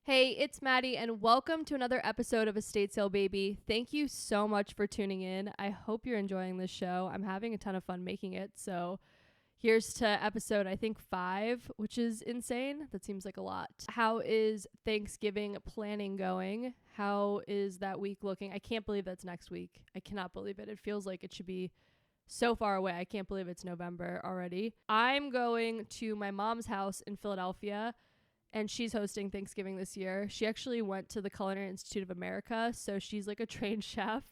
Hey, it's Maddie, and welcome to another episode of Estate Sale Baby. Thank you so much for tuning in. I hope you're enjoying this show. I'm having a ton of fun making it. So here's to episode, I think, 5, which is insane. That seems like a lot. How is Thanksgiving planning going? How is that week looking? I can't believe that's next week. I cannot believe it. It feels like it should be so far away. I can't believe it's November already. I'm going to my mom's house in Philadelphia, and she's hosting Thanksgiving this year. She actually went to the Culinary Institute of America, so she's like a trained chef,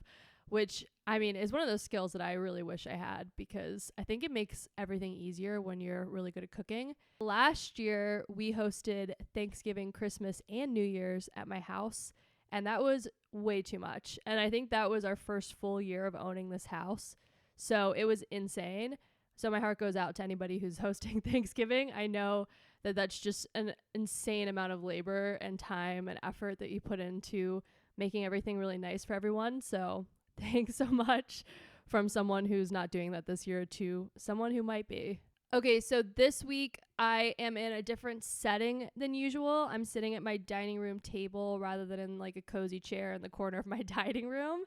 which, I mean, is one of those skills that I really wish I had because I think it makes everything easier when you're really good at cooking. Last year, we hosted Thanksgiving, Christmas, and New Year's at my house, and that was way too much. And I think that was our first full year of owning this house, so it was insane. So my heart goes out to anybody who's hosting Thanksgiving. I know that that's just an insane amount of labor and time and effort that you put into making everything really nice for everyone. So thanks so much from someone who's not doing that this year to someone who might be. Okay, so this week I am in a different setting than usual. I'm sitting at my dining room table rather than in like a cozy chair in the corner of my dining room.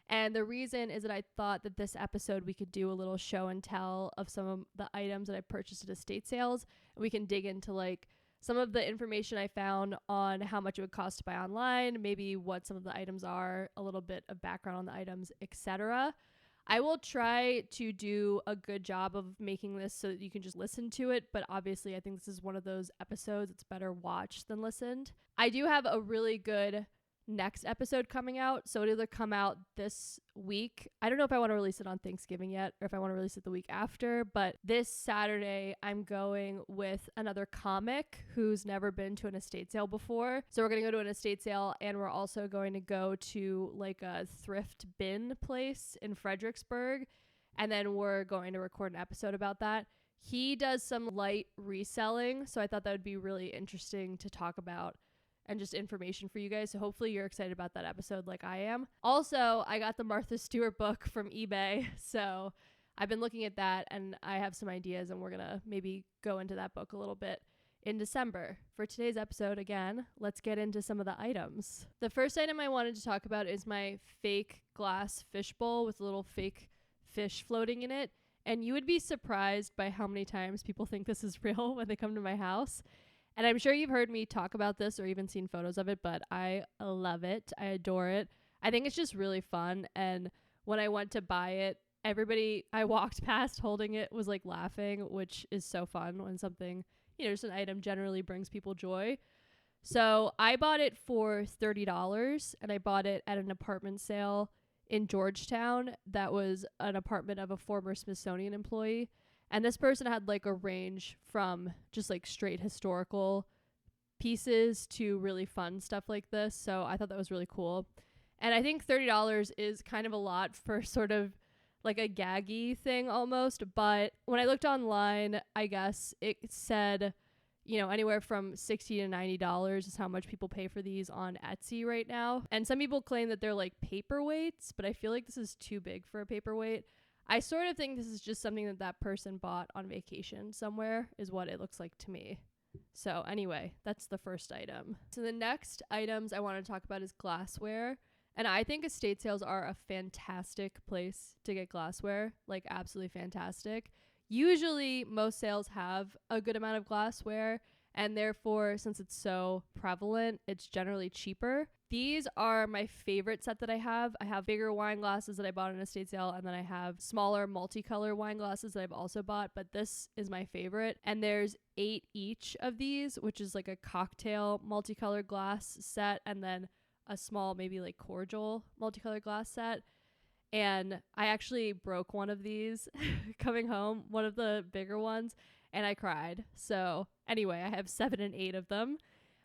And the reason is that I thought that this episode we could do a little show and tell of some of the items that I purchased at estate sales. And we can dig into like some of the information I found on how much it would cost to buy online, maybe what some of the items are, a little bit of background on the items, etc. I will try to do a good job of making this so that you can just listen to it, but obviously I think this is one of those episodes it's better watched than listened. I do have a really good next episode coming out, so it'll either come out this week. I don't know if I want to release it on Thanksgiving yet or if I want to release it the week after, but this Saturday I'm going with another comic who's never been to an estate sale before. So we're going to go to an estate sale, and we're also going to go to like a thrift bin place in Fredericksburg, and then we're going to record an episode about that. He does some light reselling, so I thought that would be really interesting to talk about and just information for you guys. So hopefully you're excited about that episode like I am. Also, I got the Martha Stewart book from eBay. So I've been looking at that and I have some ideas, and we're going to maybe go into that book a little bit in December. For today's episode, again, let's get into some of the items. The first item I wanted to talk about is my fake glass fish bowl with a little fake fish floating in it. And you would be surprised by how many times people think this is real when they come to my house. And I'm sure you've heard me talk about this or even seen photos of it, but I love it. I adore it. I think it's just really fun. And when I went to buy it, everybody I walked past holding it was like laughing, which is so fun when something, just an item generally brings people joy. So I bought it for $30, and I bought it at an apartment sale in Georgetown. That was an apartment of a former Smithsonian employee. And this person had like a range from just like straight historical pieces to really fun stuff like this. So I thought that was really cool. And I think $30 is kind of a lot for sort of like a gaggy thing almost. But when I looked online, I guess it said, anywhere from $60 to $90 is how much people pay for these on Etsy right now. And some people claim that they're like paperweights, but I feel like this is too big for a paperweight. I sort of think this is just something that person bought on vacation somewhere is what it looks like to me. So anyway, that's the first item. So the next items I want to talk about is glassware. And I think estate sales are a fantastic place to get glassware, like absolutely fantastic. Usually most sales have a good amount of glassware, and therefore, since it's so prevalent, it's generally cheaper. These are my favorite set that I have. I have bigger wine glasses that I bought in an estate sale, and then I have smaller multicolor wine glasses that I've also bought, but this is my favorite. And there's 8 each of these, which is like a cocktail multicolored glass set, and then a small, maybe like cordial multicolored glass set. And I actually broke one of these coming home, one of the bigger ones, and I cried. So anyway, I have 7 and 8 of them,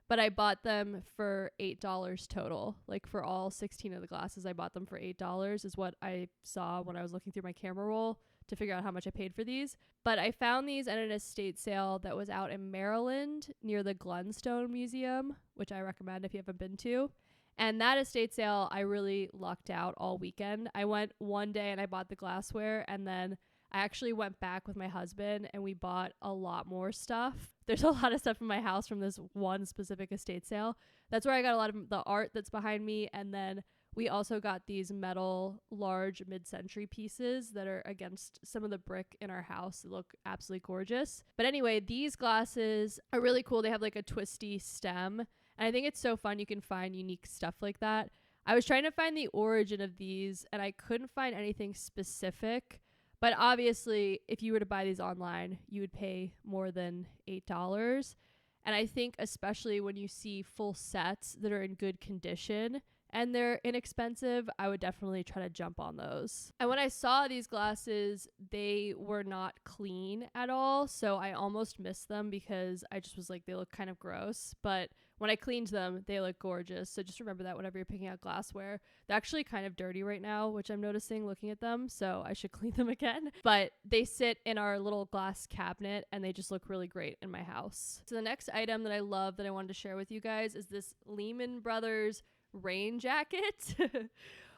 but I bought them for $8 total. Like for all 16 of the glasses, I bought them for $8 is what I saw when I was looking through my camera roll to figure out how much I paid for these. But I found these at an estate sale that was out in Maryland near the Glenstone Museum, which I recommend if you haven't been to. And that estate sale, I really lucked out all weekend. I went one day and I bought the glassware, and then I actually went back with my husband and we bought a lot more stuff. There's a lot of stuff in my house from this one specific estate sale. That's where I got a lot of the art that's behind me. And then we also got these metal large mid-century pieces that are against some of the brick in our house. They look absolutely gorgeous. But anyway, these glasses are really cool. They have like a twisty stem. And I think it's so fun. You can find unique stuff like that. I was trying to find the origin of these and I couldn't find anything specific. But obviously, if you were to buy these online, you would pay more than $8. And I think especially when you see full sets that are in good condition and they're inexpensive, I would definitely try to jump on those. And when I saw these glasses, they were not clean at all. So I almost missed them because I just was like, they look kind of gross. But when I cleaned them, they look gorgeous. So just remember that whenever you're picking out glassware. They're actually kind of dirty right now, which I'm noticing looking at them. So I should clean them again. But they sit in our little glass cabinet and they just look really great in my house. So the next item that I love that I wanted to share with you guys is this Lehman Brothers rain jacket,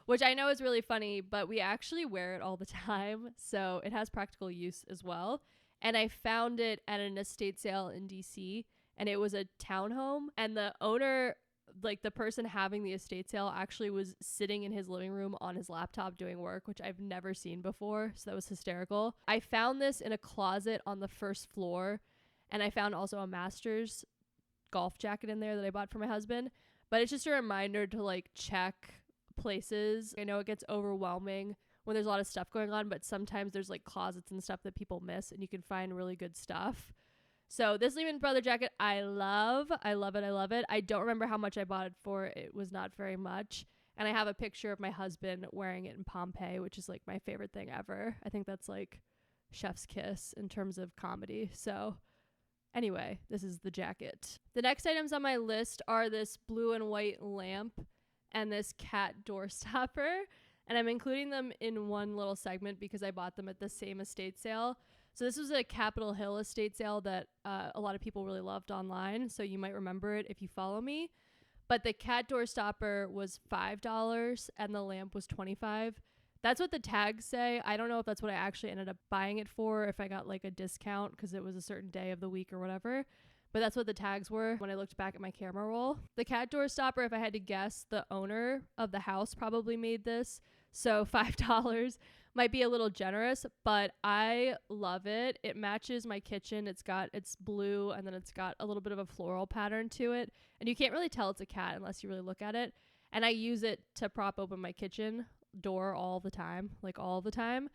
which I know is really funny, but we actually wear it all the time. So it has practical use as well. And I found it at an estate sale in DC. And it was a townhome, and the owner, like the person having the estate sale, actually was sitting in his living room on his laptop doing work, which I've never seen before. So that was hysterical. I found this in a closet on the first floor, and I found also a Masters golf jacket in there that I bought for my husband. But it's just a reminder to like check places. I know it gets overwhelming when there's a lot of stuff going on, but sometimes there's like closets and stuff that people miss, and you can find really good stuff. So this Lehman Brothers jacket, I love it. I love it. I don't remember how much I bought it for. It was not very much. And I have a picture of my husband wearing it in Pompeii, which is like my favorite thing ever. I think that's like chef's kiss in terms of comedy. So anyway, this is the jacket. The next items on my list are this blue and white lamp and this cat door stopper. And I'm including them in one little segment because I bought them at the same estate sale. So this was a Capitol Hill estate sale that a lot of people really loved online. So you might remember it if you follow me. But the cat door stopper was $5 and the lamp was $25. That's what the tags say. I don't know if that's what I actually ended up buying it for, if I got like a discount because it was a certain day of the week or whatever. But that's what the tags were when I looked back at my camera roll. The cat door stopper, if I had to guess, the owner of the house probably made this. So $5 might be a little generous, but I love it. It matches my kitchen. It's blue and then it's got a little bit of a floral pattern to it. And you can't really tell it's a cat unless you really look at it. And I use it to prop open my kitchen door all the time.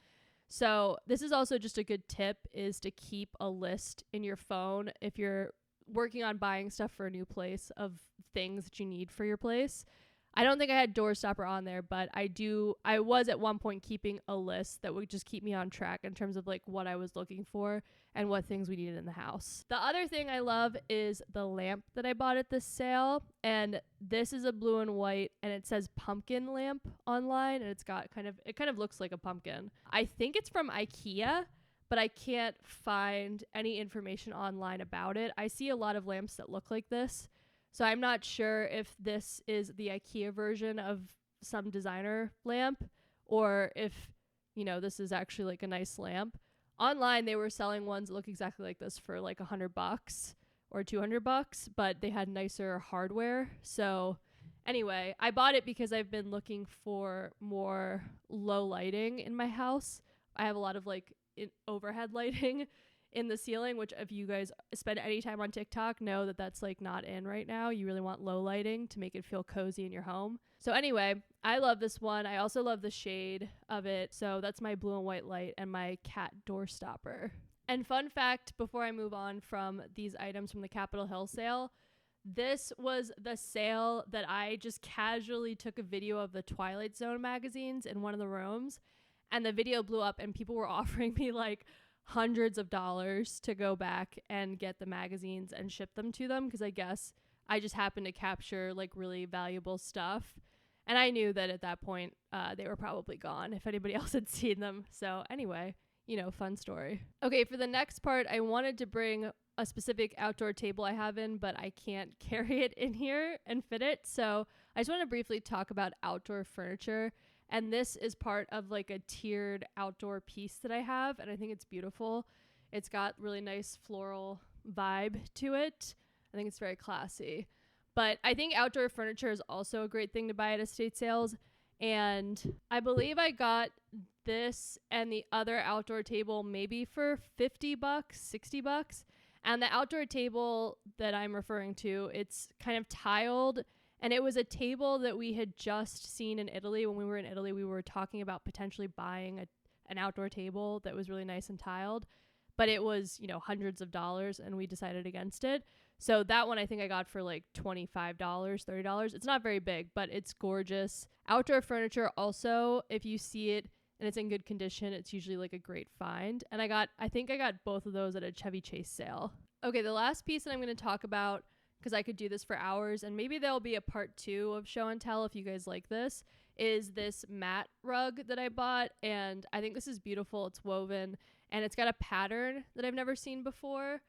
So this is also just a good tip, is to keep a list in your phone if you're working on buying stuff for a new place of things that you need for your place. I don't think I had door stopper on there, but I was at one point keeping a list that would just keep me on track in terms of like what I was looking for and what things we needed in the house. The other thing I love is the lamp that I bought at this sale. And this is a blue and white and it says pumpkin lamp online, and it kind of looks like a pumpkin. I think it's from IKEA, but I can't find any information online about it. I see a lot of lamps that look like this. So I'm not sure if this is the IKEA version of some designer lamp or if, this is actually like a nice lamp. Online, they were selling ones that look exactly like this for like $100 or $200, but they had nicer hardware. So anyway, I bought it because I've been looking for more low lighting in my house. I have a lot of like overhead lighting in the ceiling, which if you guys spend any time on TikTok know that that's like not in right now. You really want low lighting to make it feel cozy in your home. So anyway, I love this one. I also love the shade of it. So that's my blue and white light and my cat door stopper. And fun fact, before I move on from these items from the Capitol Hill sale, this was the sale that I just casually took a video of the Twilight Zone magazines in one of the rooms, and the video blew up and people were offering me like hundreds of dollars to go back and get the magazines and ship them to them, because I guess I just happened to capture like really valuable stuff, and I knew that at that point they were probably gone if anybody else had seen them. So anyway, fun story. Okay, for the next part, I wanted to bring a specific outdoor table I have in, but I can't carry it in here and fit it, so I just want to briefly talk about outdoor furniture And this is part of like a tiered outdoor piece that I have, and I think it's beautiful. It's got really nice floral vibe to it. I think it's very classy. But I think outdoor furniture is also a great thing to buy at estate sales. And I believe I got this and the other outdoor table maybe for $50, $60. And the outdoor table that I'm referring to, it's kind of tiled. And it was a table that we had just seen in Italy. When we were in Italy, we were talking about potentially buying an outdoor table that was really nice and tiled. But it was, hundreds of dollars, and we decided against it. So that one I think I got for like $25, $30. It's not very big, but it's gorgeous. Outdoor furniture also, if you see it and it's in good condition, it's usually like a great find. And I think I got both of those at a Chevy Chase sale. Okay, the last piece that I'm going to talk about, because I could do this for hours, and maybe there'll be a part 2 of show and tell if you guys like this, is this mat rug that I bought. And I think this is beautiful. It's woven, and it's got a pattern that I've never seen before.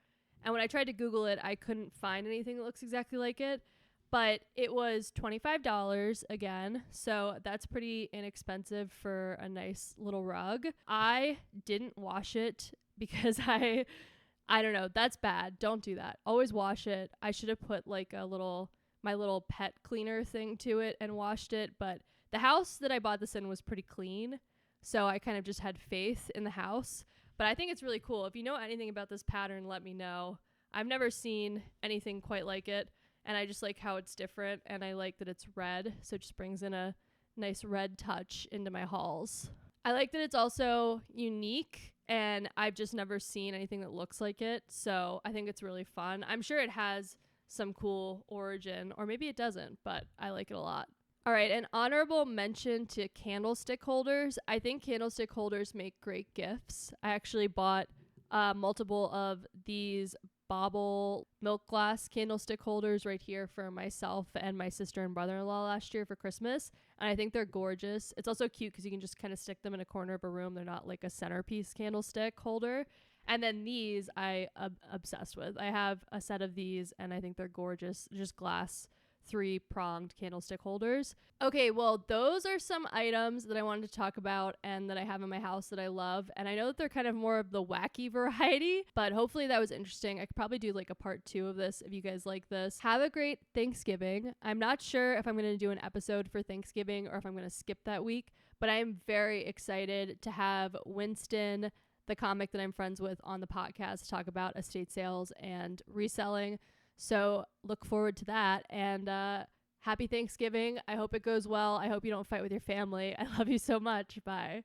And when I tried to Google it, I couldn't find anything that looks exactly like it. But it was $25 again, so that's pretty inexpensive for a nice little rug. I didn't wash it because I don't know, that's bad. Don't do that. Always wash it. I should have put like my little pet cleaner thing to it and washed it, but the house that I bought this in was pretty clean, so I kind of just had faith in the house. But I think it's really cool. If you know anything about this pattern, let me know. I've never seen anything quite like it, and I just like how it's different, and I like that it's red, so it just brings in a nice red touch into my hauls. I like that it's also unique, and I've just never seen anything that looks like it, so I think it's really fun. I'm sure it has some cool origin, or maybe it doesn't, but I like it a lot. All right, an honorable mention to candlestick holders. I think candlestick holders make great gifts. I actually bought multiple of these Bauble milk glass candlestick holders right here for myself and my sister and brother-in-law last year for Christmas, and I think they're gorgeous. It's also cute because you can just kind of stick them in a corner of a room. They're not like a centerpiece candlestick holder. And then these I obsessed with. I have a set of these, and I think they're gorgeous. Just glass 3-pronged candlestick holders. Okay, well, those are some items that I wanted to talk about and that I have in my house that I love. And I know that they're kind of more of the wacky variety, but hopefully that was interesting. I could probably do like a part 2 of this if you guys like this. Have a great Thanksgiving. I'm not sure if I'm going to do an episode for Thanksgiving or if I'm going to skip that week, but I am very excited to have Winston, the comic that I'm friends with, on the podcast, talk about estate sales and reselling. So look forward to that, and happy Thanksgiving. I hope it goes well. I hope you don't fight with your family. I love you so much. Bye.